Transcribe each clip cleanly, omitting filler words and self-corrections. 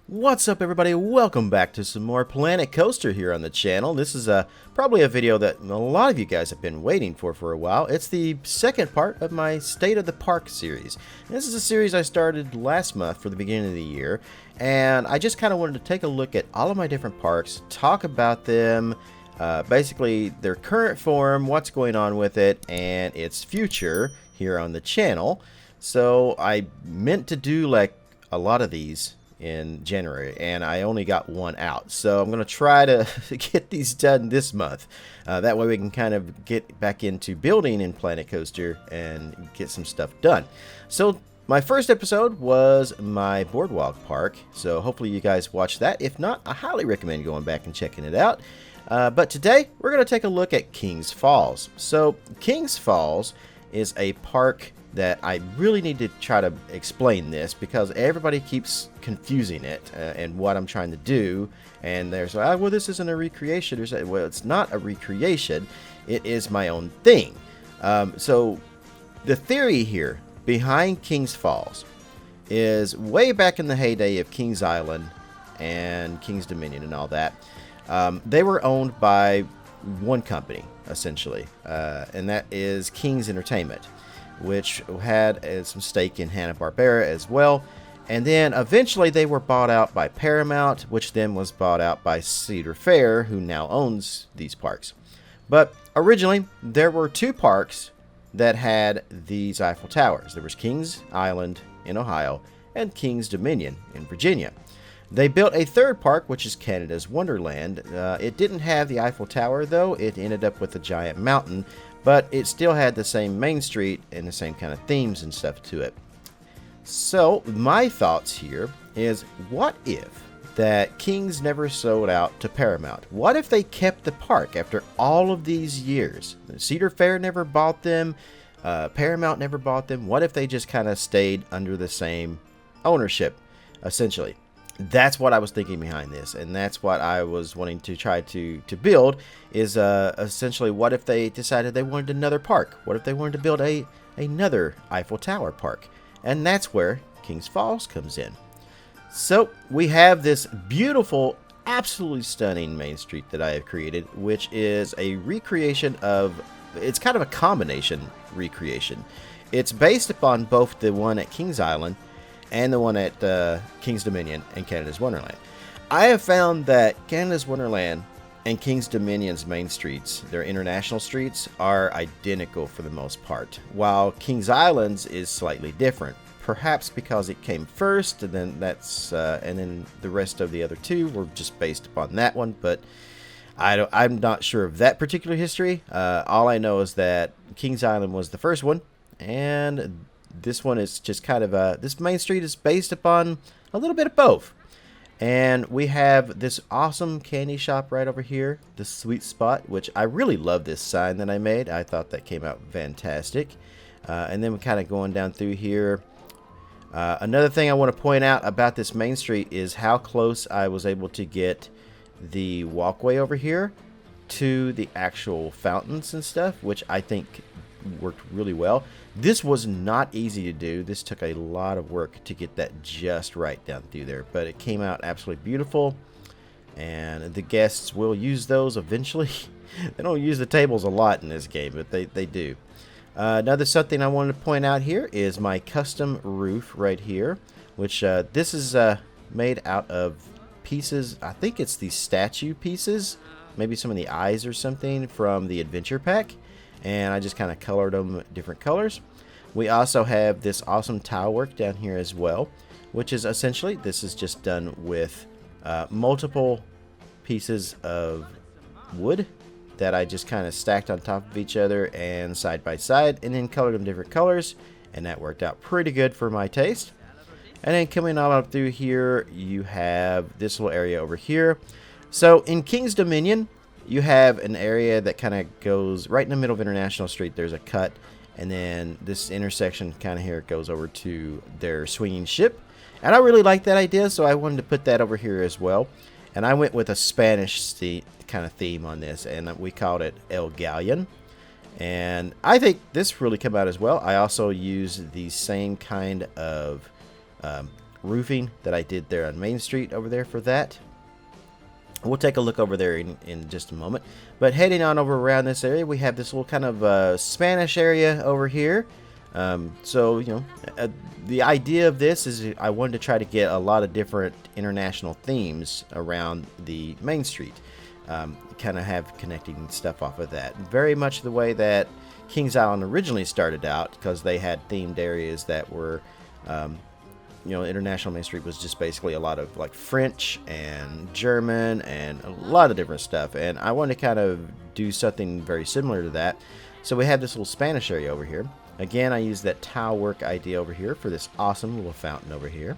What's up, everybody? Welcome back to some more Planet Coaster here on the channel. This is probably a video that a lot of you guys have been waiting for a while. It's the second part of my State of the Park series. And this is a series I started last month for the beginning of the year, and I just kind of wanted to take a look at all of my different parks, talk about them, basically their current form, what's going on with it, and its future here on the channel. So I meant to do like a lot of these in January, and I only got one out, so I'm gonna try to get these done this month. That way we can kind of get back into building in Planet Coaster and get some stuff done. So my first episode was my Boardwalk Park, so hopefully you guys watched that. If not, I highly recommend going back and checking it out. But today we're gonna take a look at Kings Falls. So Kings Falls is a park that I really need to try to explain this, because everybody keeps confusing it and what I'm trying to do, and they're like, well, this isn't a recreation, or well, it's not a recreation, it is my own thing. So the theory here behind Kings Falls is way back in the heyday of Kings Island and Kings Dominion and all that. They were owned by one company essentially, and that is Kings Entertainment, which had some stake in Hanna-Barbera as well. And then eventually they were bought out by Paramount, which then was bought out by Cedar Fair, who now owns these parks. But originally there were two parks that had these Eiffel Towers. There was Kings Island in Ohio and Kings Dominion in Virginia. They built a third park, which is Canada's Wonderland. It didn't have the Eiffel Tower, though. It ended up with a giant mountain, but it still had the same main street and the same kind of themes and stuff to it. So my thoughts here is, what if that Kings never sold out to Paramount? What if they kept the park after all of these years? Cedar Fair never bought them, Paramount never bought them. What if they just kind of stayed under the same ownership, essentially? That's what I was thinking behind this, and that's what I was wanting to try to build, is essentially, what if they decided they wanted another park? What if they wanted to build another Eiffel Tower park? And that's where Kings Falls comes in. So we have this beautiful, absolutely stunning main street that I have created, which is a recreation of, it's kind of a combination recreation. It's based upon both the one at Kings Island and the one at Kings Dominion and Canada's Wonderland. I have found that Canada's Wonderland and Kings Dominion's main streets, their international streets, are identical for the most part, while Kings Island's is slightly different. Perhaps because it came first, and then and then the rest of the other two were just based upon that one. But I'm not sure of that particular history. All I know is that Kings Island was the first one, and this one is just kind of this main street is based upon a little bit of both. And we have this awesome candy shop right over here, the Sweet Spot, which I really love this sign that I made. I thought that came out fantastic. And then we're kind of going down through here. Another thing I want to point out about this main street is how close I was able to get the walkway over here to the actual fountains and stuff, which I think worked really well. This was not easy to do. This took a lot of work to get that just right down through there, but it came out absolutely beautiful, and the guests will use those eventually. They don't use the tables a lot in this game, but they do. Another something I wanted to point out here is my custom roof right here, which this is made out of pieces. I think it's the statue pieces, maybe some of the eyes or something from the adventure pack, and I just kind of colored them different colors. We also have this awesome tile work down here as well, which is essentially, this is just done with multiple pieces of wood that I just kind of stacked on top of each other and side by side, and then colored them different colors, and that worked out pretty good for my taste. And then coming on up through here, you have this little area over here. So in Kings Dominion, you have an area that kind of goes right in the middle of International Street. There's a cut, and then this intersection kind of here goes over to their swinging ship. And I really like that idea, so I wanted to put that over here as well. And I went with a Spanish kind of theme on this, and we called it El Galleon. And I think this really came out as well. I also used the same kind of roofing that I did there on Main Street over there for that. We'll take a look over there in just a moment. But heading on over around this area, we have this little kind of Spanish area over here. So, you know, the idea of this is I wanted to try to get a lot of different international themes around the Main Street. Kind of have connecting stuff off of that. Very much the way that Kings Island originally started out, because they had themed areas that were... you know, International Main Street was just basically a lot of like French and German and a lot of different stuff. And I wanted to kind of do something very similar to that. So we have this little Spanish area over here. Again, I used that tile work idea over here for this awesome little fountain over here.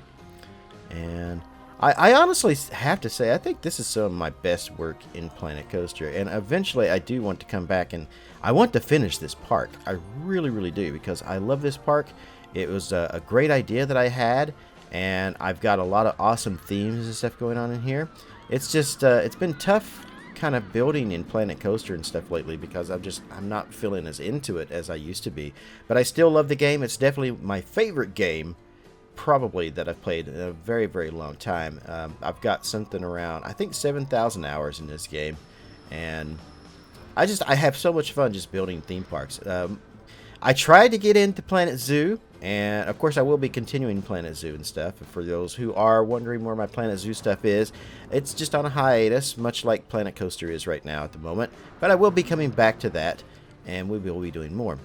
And I honestly have to say, I think this is some of my best work in Planet Coaster. And eventually I do want to come back and I want to finish this park. I really, really do, because I love this park. It was a great idea that I had, and I've got a lot of awesome themes and stuff going on in here. It's just, it's been tough kind of building in Planet Coaster and stuff lately, because I'm not feeling as into it as I used to be. But I still love the game. It's definitely my favorite game, probably, that I've played in a very, very long time. I've got something around, I think, 7,000 hours in this game, and I have so much fun just building theme parks. I tried to get into Planet Zoo, and of course I will be continuing Planet Zoo and stuff. For those who are wondering where my Planet Zoo stuff is, it's just on a hiatus, much like Planet Coaster is right now at the moment. But I will be coming back to that, and we will be doing more.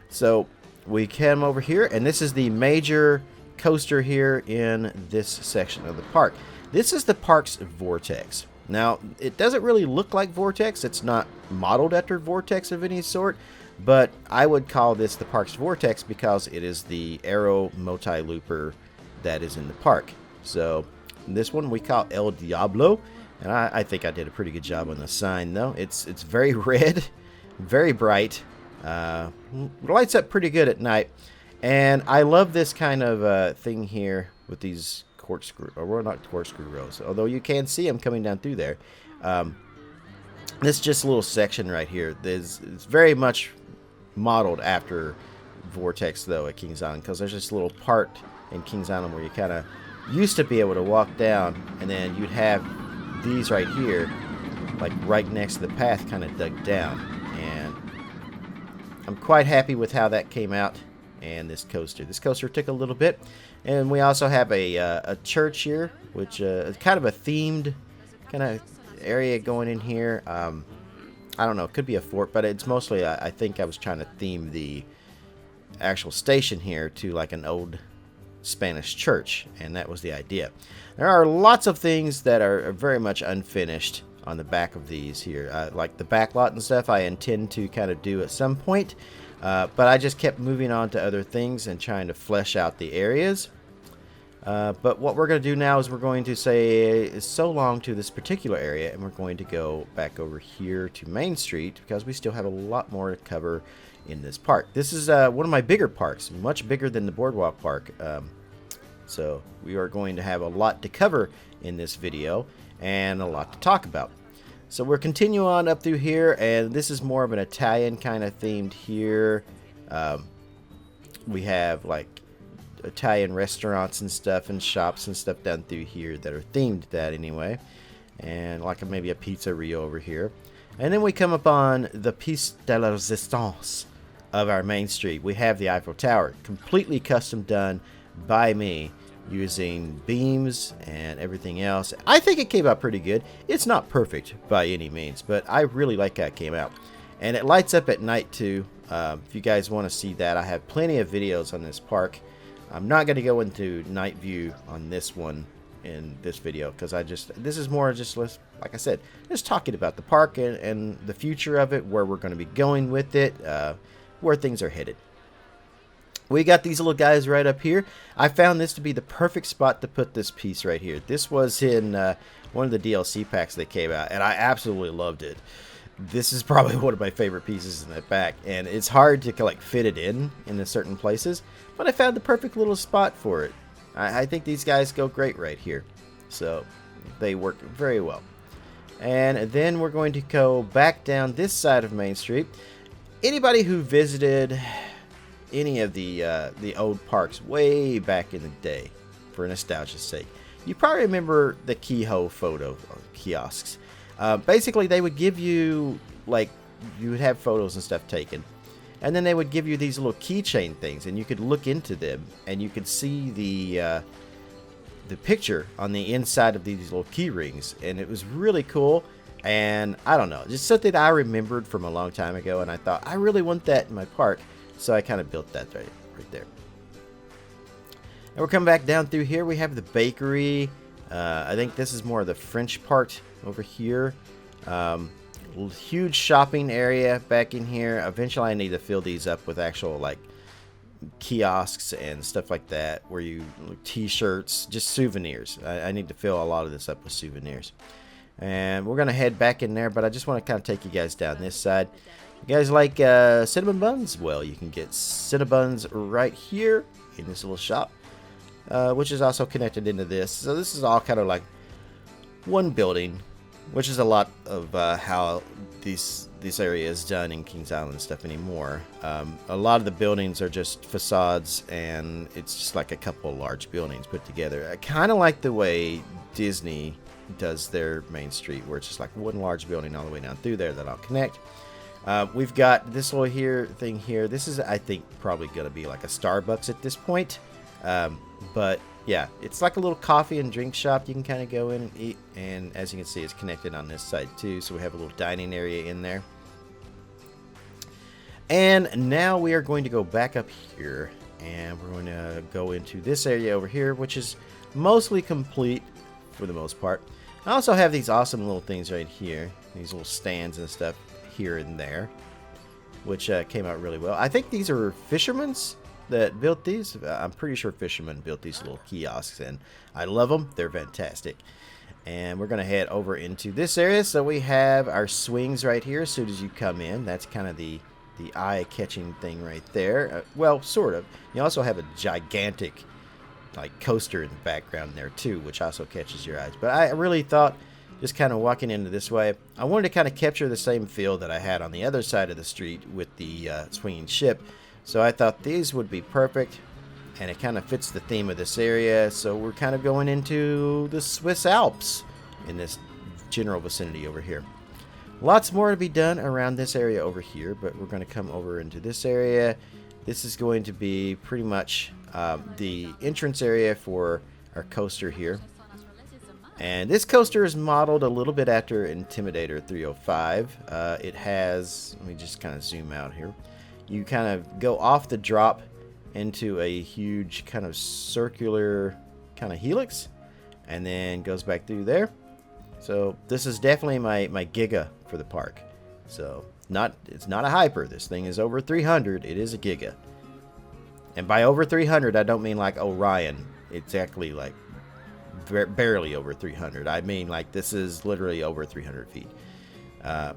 So we come over here, and this is the major coaster here in this section of the park. This is the park's Vortex. Now, it doesn't really look like Vortex. It's not modeled after Vortex of any sort. But I would call this the park's Vortex because it is the aero multi-looper that is in the park. So this one we call El Diablo, and I think I did a pretty good job on the sign, though. It's very red, very bright, lights up pretty good at night, and I love this kind of thing here with these corkscrew, or well, not corkscrew rows, although you can see them coming down through there. This just little section right here is very much modeled after Vortex, though, at Kings Island, because there's this little part in Kings Island where you kind of used to be able to walk down, and then you'd have these right here, like right next to the path, kind of dug down. And I'm quite happy with how that came out. And this coaster took a little bit. And we also have a church here, which is kind of a themed kind of area going in here. I don't know, it could be a fort, but it's mostly, I think I was trying to theme the actual station here to like an old Spanish church, and that was the idea. There are lots of things that are very much unfinished on the back of these here, like the back lot and stuff I intend to kind of do at some point, but I just kept moving on to other things and trying to flesh out the areas. But what we're going to do now is we're going to say so long to this particular area, and we're going to go back over here to Main Street because we still have a lot more to cover in this park. This is one of my bigger parks, much bigger than the Boardwalk Park. So we are going to have a lot to cover in this video and a lot to talk about. So we're continuing on up through here, and this is more of an Italian kind of themed here. We have like Italian restaurants and stuff and shops and stuff down through here that are themed to that anyway, and like maybe a pizzeria over here. And then we come upon the piece de la resistance of our Main Street. We have the Eiffel Tower, completely custom done by me using beams and everything else. I think it came out pretty good. It's not perfect by any means, but I really like how it came out. And it lights up at night too. If you guys want to see that, I have plenty of videos on this park. I'm not going to go into night view on this one in this video because this is more just, like I said, just talking about the park and the future of it, where we're going to be going with it, where things are headed. We got these little guys right up here. I found this to be the perfect spot to put this piece right here. This was in one of the DLC packs that came out, and I absolutely loved it. This is probably one of my favorite pieces in that pack, and it's hard to like fit it in certain places, but I found the perfect little spot for it. I think these guys go great right here, so they work very well. And then we're going to go back down this side of Main Street. Anybody who visited any of the old parks way back in the day for nostalgia's sake. You probably remember the Keyhole photo kiosks. Basically, they would give you, like, you would have photos and stuff taken. And then they would give you these little keychain things, and you could look into them, and you could see the picture on the inside of these little key rings. And it was really cool. And I don't know, just something I remembered from a long time ago, and I thought, I really want that in my park. So I kind of built that right there. And we're coming back down through here. We have the bakery. I think this is more of the French part over here. Huge shopping area back in here. Eventually I need to fill these up with actual, like, kiosks and stuff like that, where you, t-shirts, just souvenirs. I need to fill a lot of this up with souvenirs. And we're going to head back in there, but I just want to kind of take you guys down this side. You guys like cinnamon buns? Well, you can get cinnamon buns right here in this little shop, which is also connected into this. So this is all kind of like one building, which is a lot of how this area is done in Kings Island and stuff anymore. A lot of the buildings are just facades, and it's just like a couple of large buildings put together. I kind of like the way Disney does their main street, where it's just like one large building all the way down through there that I'll connect. We've got this little thing here. This is, I think, probably going to be like a Starbucks at this point. But yeah, it's like a little coffee and drink shop. You can kind of go in and eat. And as you can see, it's connected on this side too. So we have a little dining area in there. And now we are going to go back up here. And we're going to go into this area over here, which is mostly complete for the most part. I also have these awesome little things right here. These little stands and stuff here and there, which came out really well. I think these are fishermen's that built these. I'm pretty sure fishermen built these little kiosks, and I love them. They're fantastic. And we're going to head over into this area. So we have our swings right here as soon as you come in. That's kind of the eye-catching thing right there. Well, sort of. You also have a gigantic, like, coaster in the background there too, which also catches your eyes. But I really thought, just kind of walking into this way, I wanted to kind of capture the same feel that I had on the other side of the street with the swinging ship. So I thought these would be perfect, and it kind of fits the theme of this area. So we're kind of going into the Swiss Alps in this general vicinity over here. Lots more to be done around this area over here, but we're going to come over into this area. This is going to be pretty much the entrance area for our coaster here. And this coaster is modeled a little bit after Intimidator 305. It has, let me just kind of zoom out here. You kind of go off the drop into a huge kind of circular kind of helix, and then goes back through there. So this is definitely my Giga for the park. So it's not a hyper. This thing is over 300. It is a Giga. And by over 300, I don't mean like Orion. It's actually like barely over 300. I mean, like, this is literally over 300 feet.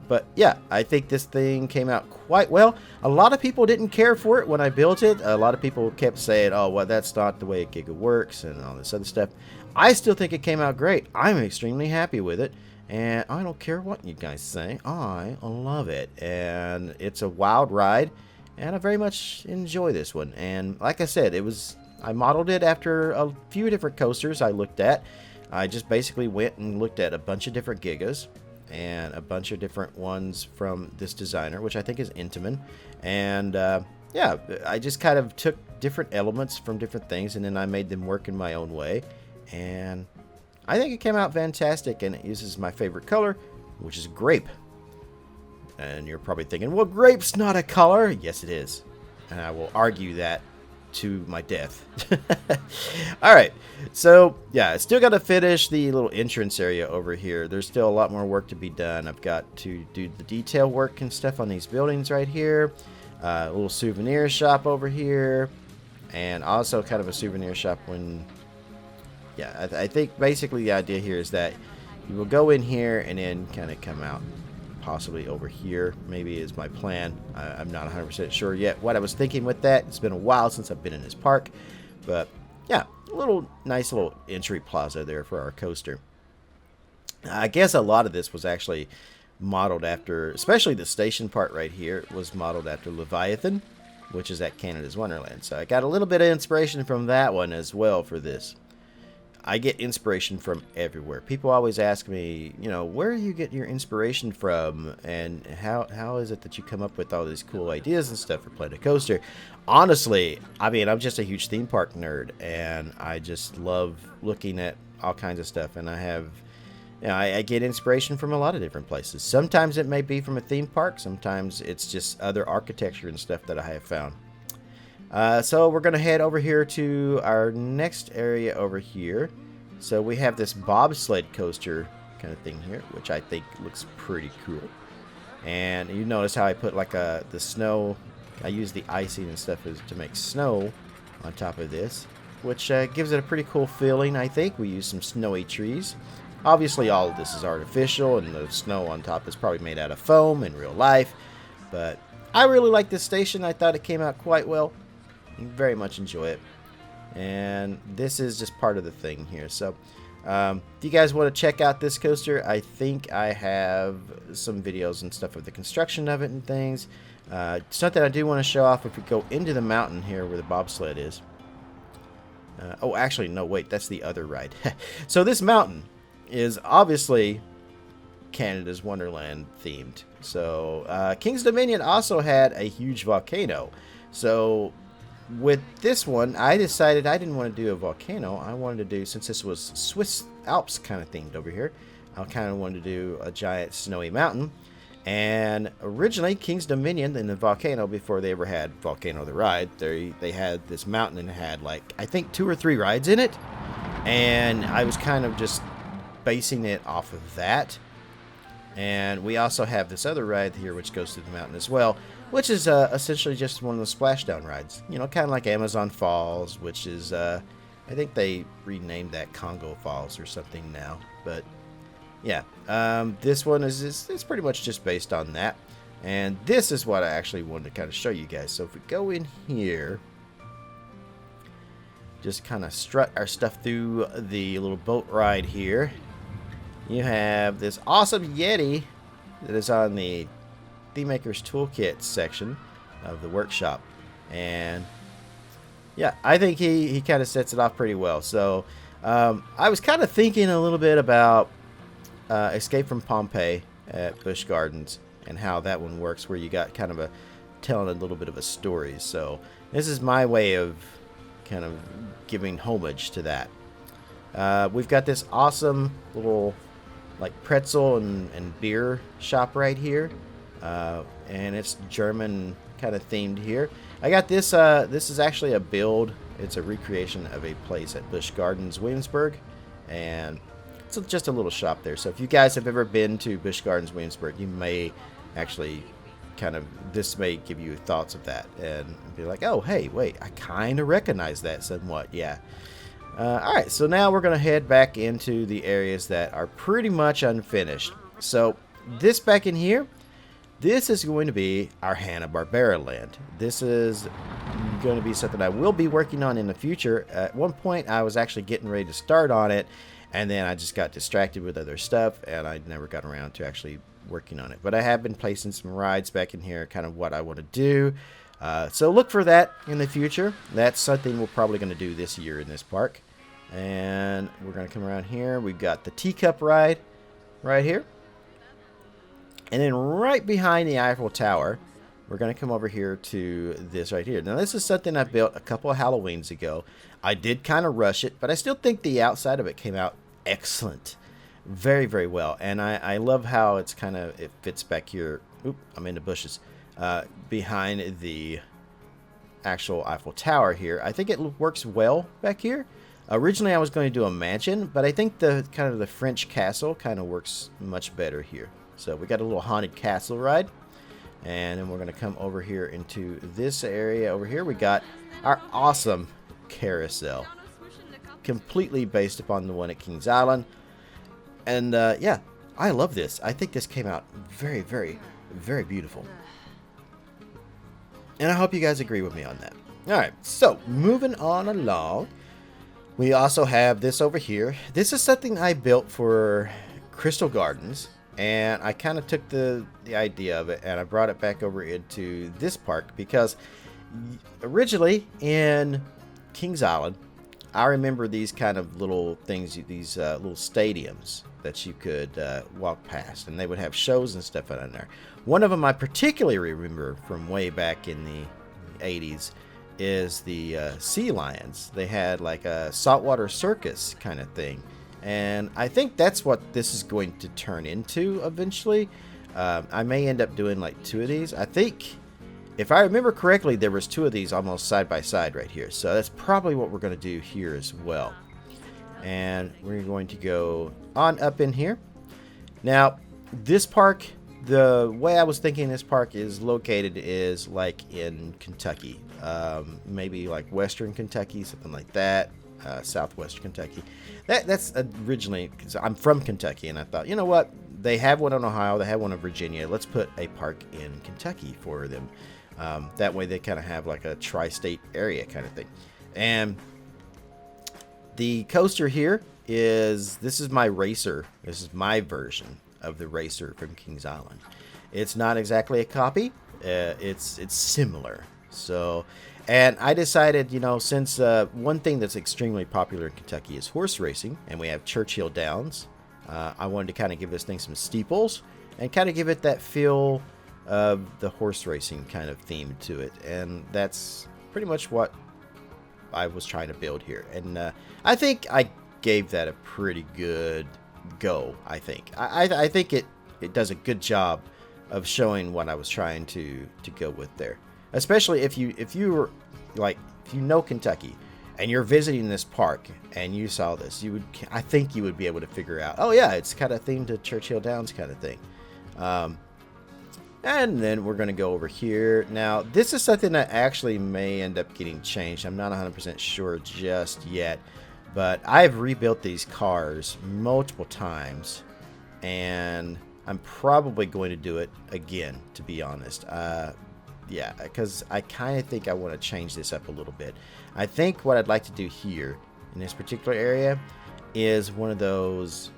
But yeah, I think this thing came out quite well. A lot of people didn't care for it when I built it. A lot of people kept saying, oh, well, that's not the way a Giga works and all this other stuff. I still think it came out great. I'm extremely happy with it. And I don't care what you guys say. I love it. And it's a wild ride. And I very much enjoy this one. And like I said, I modeled it after a few different coasters I looked at. I just basically went and looked at a bunch of different Gigas and a bunch of different ones from this designer, which I think is Intamin. And yeah, I just kind of took different elements from different things, and then I made them work in my own way. And I think it came out fantastic, and it uses my favorite color, which is grape. And you're probably thinking, well, grape's not a color. Yes, it is. And I will argue that to my death. Alright, so yeah, I still got to finish the little entrance area over here. There's still a lot more work to be done. I've got to do the detail work and stuff on these buildings right here. A little souvenir shop over here, and also kind of a souvenir shop when, yeah, I think basically the idea here is that you will go in here and then kind of come out possibly over here, maybe is my plan. I'm not 100% sure yet what I was thinking with that. It's been a while since I've been in this park, but yeah, a nice little entry plaza there for our coaster. I guess a lot of this was actually modeled after, especially the station part right here, was modeled after Leviathan, which is at Canada's Wonderland. So I got a little bit of inspiration from that one as well for this. I get inspiration from everywhere. People always ask me, you know, where do you get your inspiration from, and how is it that you come up with all these cool ideas and stuff for Planet Coaster? Honestly, I mean, I'm just a huge theme park nerd, and I just love looking at all kinds of stuff, and I get inspiration from a lot of different places. Sometimes it may be from a theme park, sometimes it's just other architecture and stuff that I have found. So we're going to head over here to our next area over here. So we have this bobsled coaster kind of thing here, which I think looks pretty cool. And you notice how I put like the snow, I use the icing and stuff to make snow on top of this, which gives it a pretty cool feeling, I think. We use some snowy trees. Obviously all of this is artificial, and the snow on top is probably made out of foam in real life. But I really like this station. I thought it came out quite well. Very much enjoy it, and this is just part of the thing here. So if you guys want to check out this coaster, I think I have some videos and stuff of the construction of it and things. Something I do want to show off, if we go into the mountain here where the bobsled is. Oh, actually, no, wait, that's the other ride. So this mountain is obviously Canada's Wonderland themed. So King's Dominion also had a huge volcano. So with this one, I decided I didn't want to do a volcano. I wanted to do, since this was Swiss Alps kind of themed over here, I kind of wanted to do a giant snowy mountain. And originally, King's Dominion and the volcano, before they ever had Volcano the Ride, they had this mountain and had like, I think 2 or 3 rides in it. And I was kind of just basing it off of that. And we also have this other ride here which goes through the mountain as well, which is essentially just one of the splashdown rides. You know, kind of like Amazon Falls, which is, I think they renamed that Congo Falls or something now. But, yeah, this one is pretty much just based on that. And this is what I actually wanted to kind of show you guys. So if we go in here, just kind of strut our stuff through the little boat ride here. You have this awesome Yeti that is on the Theme Maker's Toolkit section of the workshop. And yeah, I think he kind of sets it off pretty well. So I was kind of thinking a little bit about Escape from Pompeii at Busch Gardens and how that one works, where you got kind of telling a little bit of a story. So this is my way of kind of giving homage to that. We've got this awesome little like pretzel and beer shop right here, and it's German kind of themed here. I got this. This is actually a build. It's a recreation of a place at Busch Gardens, Williamsburg, and it's just a little shop there. So if you guys have ever been to Busch Gardens, Williamsburg, you may actually this may give you thoughts of that and be like, oh, hey, wait, I kind of recognize that somewhat. Yeah. Alright, so now we're going to head back into the areas that are pretty much unfinished. So this back in here, this is going to be our Hanna-Barbera land. This is going to be something I will be working on in the future. At one point, I was actually getting ready to start on it, and then I just got distracted with other stuff, and I never got around to actually working on it. But I have been placing some rides back in here, kind of what I want to do. So look for that in the future. That's something we're probably going to do this year in this park. And we're going to come around here. We've got the teacup ride right here. And then right behind the Eiffel Tower, we're going to come over here to this right here. Now, this is something I built a couple of Halloweens ago. I did kind of rush it, but I still think the outside of it came out excellent. Very, very well. And I love how it fits back here. Oop, I'm in the bushes. Behind the actual Eiffel Tower here. I think it works well back here. Originally, I was going to do a mansion, but I think the French castle kind of works much better here. So we got a little haunted castle ride, and then we're going to come over here into this area over here. We got our awesome carousel, completely based upon the one at Kings Island. And yeah, I love this. I think this came out very, very, very beautiful. And I hope you guys agree with me on that. All right, so moving on along. We also have this over here. This is something I built for Crystal Gardens, and I kind of took the idea of it and I brought it back over into this park because originally in Kings Island, I remember these kind of little things, these little stadiums that you could walk past, and they would have shows and stuff on there. One of them I particularly remember from way back in the 80s is the Sea Lions. They had like a saltwater circus kind of thing, and I think that's what this is going to turn into eventually. I may end up doing like 2 of these. I think, if I remember correctly, there was 2 of these almost side by side right here. So that's probably what we're going to do here as well. And we're going to go on up in here. Now, this park, the way I was thinking this park is located is like in Kentucky. Maybe like Western Kentucky, something like that. Southwest Kentucky. That's originally, because I'm from Kentucky, and I thought, you know what? They have one in Ohio, they have one in Virginia. Let's put a park in Kentucky for them. That way they kind of have like a tri-state area kind of thing. And the coaster here this is my racer. This is my version of the racer from Kings Island. It's not exactly a copy. It's similar. So, and I decided, you know, since one thing that's extremely popular in Kentucky is horse racing, and we have Churchill Downs, I wanted to kind of give this thing some steeples and kind of give it that feel of the horse racing kind of theme to it. And that's pretty much what I was trying to build here. And I think I gave that a pretty good go. I think it does a good job of showing what I was trying to go with there. Especially if you were like, if you know Kentucky and you're visiting this park and you saw this, I think you would be able to figure out, oh yeah, it's kind of themed to Churchill Downs kind of thing. And then we're going to go over here. Now, this is something that actually may end up getting changed. I'm not 100% sure just yet, but I've rebuilt these cars multiple times, and I'm probably going to do it again, to be honest. Yeah, because I kind of think I want to change this up a little bit. I think what I'd like to do here in this particular area is one of those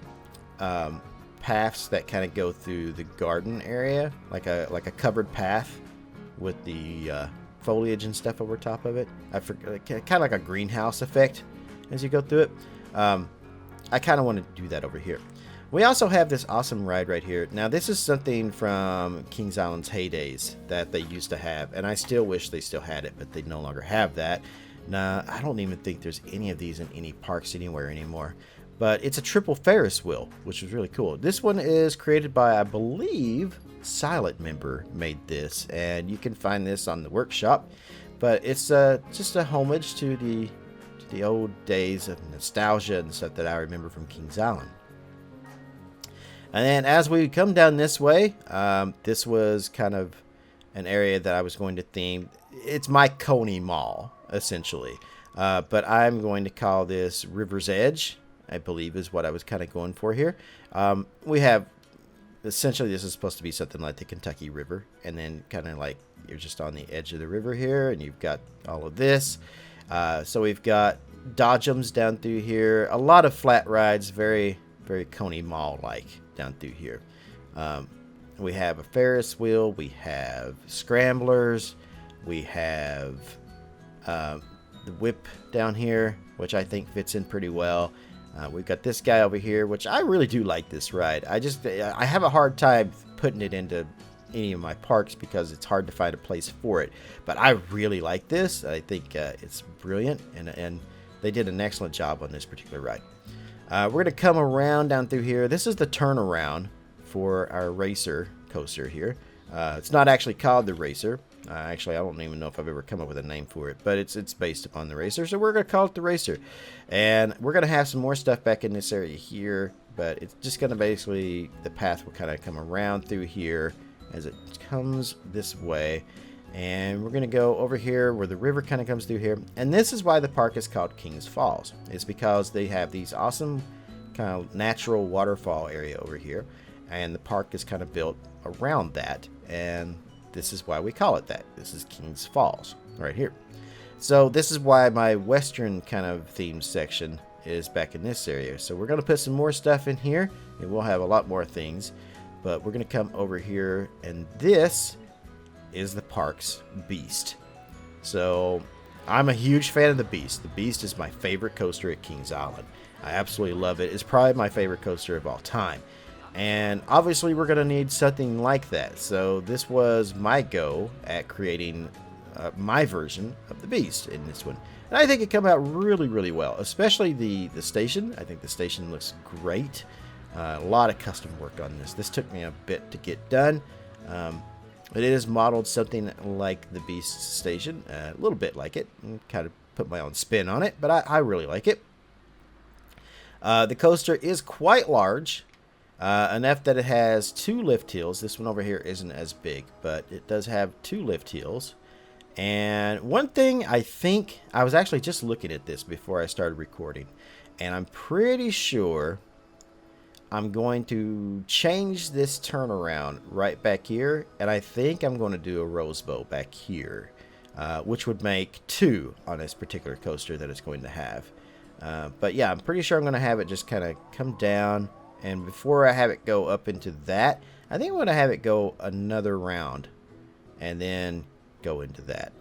paths that kind of go through the garden area, like a covered path with the foliage and stuff over top of it. I forget, kind of like a greenhouse effect as you go through it. I kind of want to do that over here. We also have this awesome ride right here. Now, this is something from Kings Island's heydays that they used to have, and I still wish they still had it, but they no longer have that. Now, I don't even think there's any of these in any parks anywhere anymore. But it's a triple Ferris wheel, which is really cool. This one is created by, I believe, Silent Member made this, and you can find this on the workshop. But it's just a homage to the old days of nostalgia and stuff that I remember from Kings Island. And then as we come down this way, this was kind of an area that I was going to theme. It's my Coney Mall, essentially. But I'm going to call this River's Edge, I believe is what I was kind of going for here. We have, essentially this is supposed to be something like the Kentucky River. And then kind of like you're just on the edge of the river here, and you've got all of this. So we've got dodgems down through here. A lot of flat rides, very, very Coney Mall-like down through here. We have a Ferris wheel. We have scramblers. We have the whip down here, which I think fits in pretty well. We've got this guy over here, which I really do like this ride. I have a hard time putting it into any of my parks because it's hard to find a place for it. But I really like this. I think it's brilliant, and they did an excellent job on this particular ride. We're going to come around down through here. This is the turnaround for our racer coaster here. It's not actually called the Racer. Actually, I don't even know if I've ever come up with a name for it, but it's based upon the Racer, so we're going to call it the Racer. And we're going to have some more stuff back in this area here, but it's just going to basically, the path will kind of come around through here as it comes this way. And we're going to go over here where the river kind of comes through here. And this is why the park is called Kings Falls. It's because they have these awesome kind of natural waterfall area over here. And the park is kind of built around that. And this is why we call it that. This is Kings Falls right here. So this is why my western kind of theme section is back in this area. So we're going to put some more stuff in here. And we'll have a lot more things. But we're going to come over here. And this is the park's beast. So I'm a huge fan of the Beast. The Beast is my favorite coaster at Kings Island. I absolutely love it. It's probably my favorite coaster of all time. And obviously we're going to need something like that. So this was my go at creating my version of the Beast in this one. And I think it came out really, really well, especially the station. I think the station looks great. A lot of custom work on this. This took me a bit to get done. It is modeled something like the Beast station, a little bit like it, and kind of put my own spin on it, but I really like it. The coaster is quite large, enough that it has 2 lift hills. This one over here isn't as big, but it does have 2 lift hills. And one thing I think, I was actually just looking at this before I started recording, and I'm pretty sure I'm going to change this turnaround right back here, and I think I'm going to do a rose bow back here, which would make 2 on this particular coaster that it's going to have. But yeah, I'm pretty sure I'm going to have it just kind of come down, and before I have it go up into that, I think I'm going to have it go another round and then go into that.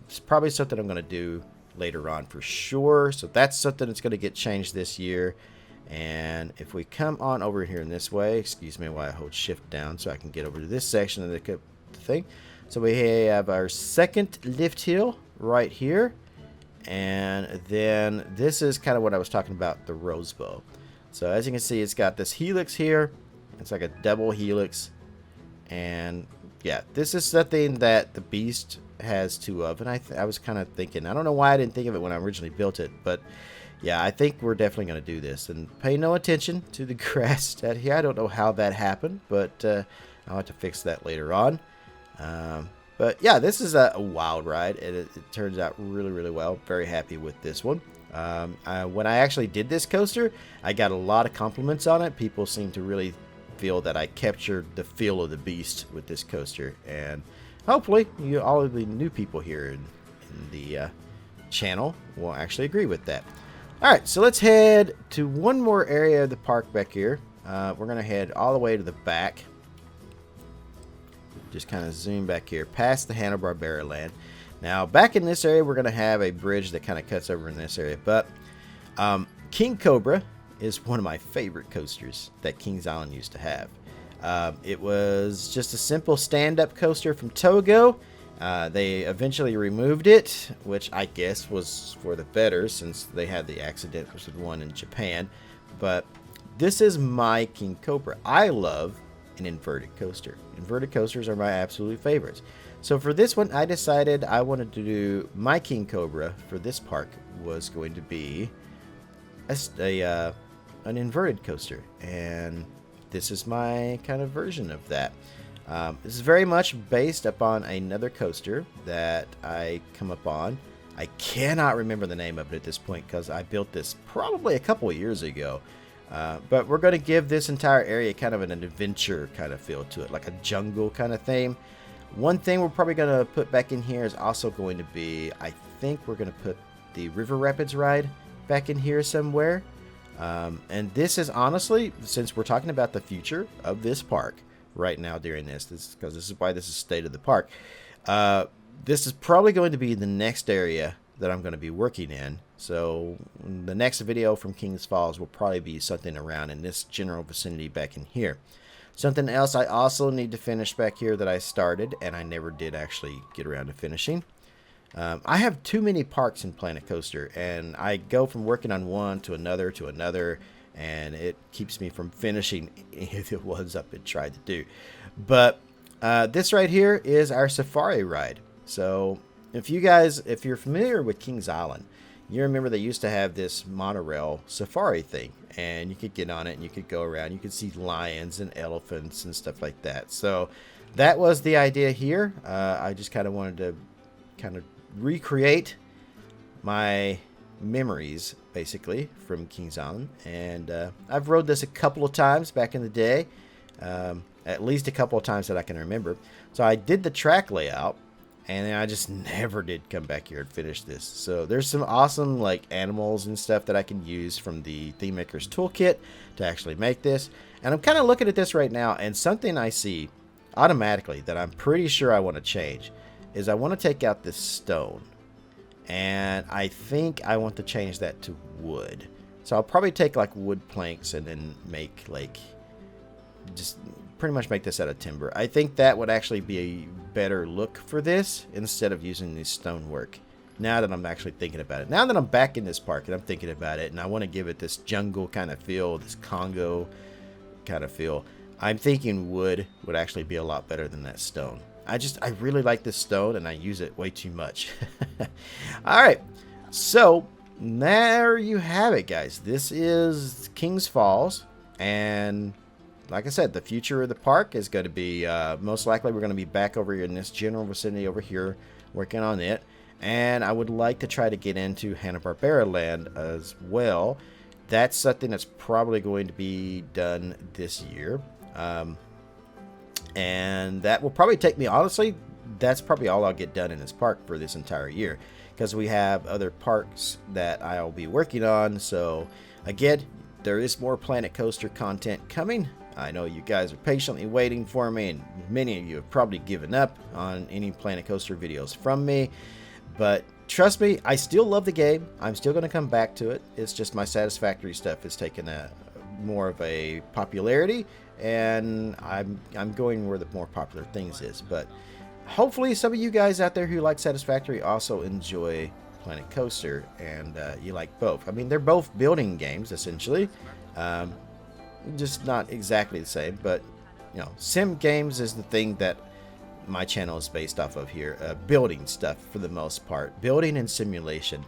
It's probably something I'm going to do later on for sure, so that's something that's going to get changed this year. And if we come on over here in this way, excuse me while I hold shift down so I can get over to this section of the thing. So we have our second lift hill right here. And then this is kind of what I was talking about, the rose bow. So as you can see, it's got this helix here. It's like a double helix. And yeah, this is something that the Beast has 2 of. And I was kind of thinking, I don't know why I didn't think of it when I originally built it, but yeah, I think we're definitely going to do this. And pay no attention to the grass out here. I don't know how that happened, but I'll have to fix that later on. But yeah, this is a wild ride. It turns out really, really well. Very happy with this one. When I actually did this coaster, I got a lot of compliments on it. People seem to really feel that I captured the feel of the Beast with this coaster. And hopefully, all of the new people here in the channel will actually agree with that. Alright, so let's head to one more area of the park back here. We're going to head all the way to the back. Just kind of zoom back here, past the Hanna-Barbera land. Now, back in this area, we're going to have a bridge that kind of cuts over in this area. But King Cobra is one of my favorite coasters that Kings Island used to have. It was just a simple stand-up coaster from Togo. They eventually removed it, which I guess was for the better since they had the accident with one in Japan. But this is my King Cobra. I love an inverted coaster. Inverted coasters are my absolute favorites. So for this one, I decided I wanted to do my King Cobra for this park was going to be an inverted coaster. And this is my kind of version of that. This is very much based upon another coaster that I come up on. I cannot remember the name of it at this point because I built this probably a couple of years ago. But we're going to give this entire area kind of an adventure kind of feel to it, like a jungle kind of theme. One thing we're probably going to put back in here is also going to be, I think we're going to put the River Rapids ride back in here somewhere. And this is honestly, since we're talking about the future of this park right now during this because this is why this is state of the park. This is probably going to be the next area that I'm going to be working in. So the next video from Kings Falls will probably be something around in this general vicinity back in here. Something else I also need to finish back here that I started and I never did actually get around to finishing. I have too many parks in Planet Coaster, and I go from working on one to another, and it keeps me from finishing any of the ones I've been trying to do. But this right here is our safari ride. So if you're familiar with Kings Island, you remember they used to have this monorail safari thing, and you could get on it and you could go around. You could see lions and elephants and stuff like that. So that was the idea here. I just kind of wanted to kind of recreate my memories basically from Kings Island, and I've rode this a couple of times back in the day, at least a couple of times that I can remember. So I did the track layout, and then I just never did come back here and finish this. So there's some awesome like animals and stuff that I can use from the Theme Maker's Toolkit to actually make this. And I'm kind of looking at this right now, and something I see automatically that I'm pretty sure I want to change is I want to take out this stone. and I think I want to change that to wood. So I'll probably take like wood planks and then make like just pretty much make this out of timber. I think that would actually be a better look for this instead of using the stonework. Now that I'm actually thinking about it, now that I'm back in this park and I'm thinking about it, and I want to give it this jungle kind of feel, this Congo kind of feel, I'm thinking wood would actually be a lot better than that stone. I really like this stone, and I use it way too much. All right, so there you have it, guys. This is Kings Falls, and like I said, the future of the park is going to be most likely we're going to be back over here in this general vicinity over here working on it, and I would like to try to get into Hanna-Barbera Land as well. That's something that's probably going to be done this year. And that will probably take me, honestly, that's probably all I'll get done in this park for this entire year, because we have other parks that I'll be working on. So again, there is more Planet Coaster content coming. I know you guys are patiently waiting for me, and many of you have probably given up on any Planet Coaster videos from me, but trust me, I still love the game. I'm still going to come back to it. It's just my Satisfactory stuff is taking a more of a popularity, and I'm going where the more popular things is. But hopefully some of you guys out there who like Satisfactory also enjoy Planet Coaster, and you like both. I mean, they're both building games essentially, just not exactly the same, but you know, sim games is the thing that my channel is based off of here. Building stuff for the most part, building and simulation.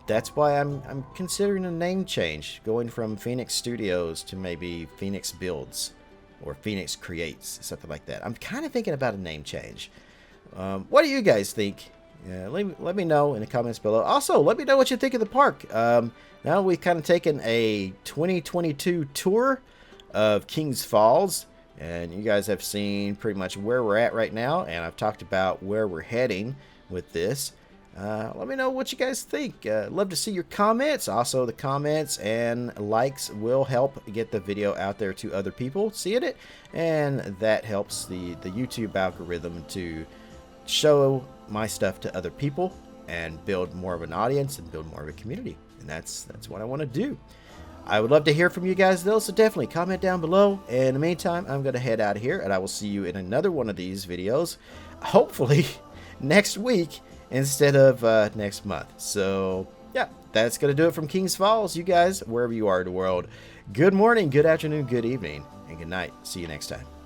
That's why I'm considering a name change, going from Phoenix Studios to maybe Phoenix Builds or Phoenix Creates, something like that. I'm kind of thinking about a name change. What do you guys think? Let me know in the comments below. Also, let me know what you think of the park. Now we've kind of taken a 2022 tour of Kings Falls, and you guys have seen pretty much where we're at right now, and I've talked about where we're heading with this. Let me know what you guys think. Love to see your comments. Also, the comments and likes will help get the video out there to other people seeing it, and that helps the YouTube algorithm to show my stuff to other people and build more of an audience and build more of a community. And that's what I want to do. I would love to hear from you guys though, so definitely comment down below. In the meantime, I'm going to head out of here, and I will see you in another one of these videos, hopefully next week instead of next month. So yeah, that's going to do it from Kings Falls. You guys, wherever you are in the world, good morning, good afternoon, good evening, and good night. See you next time.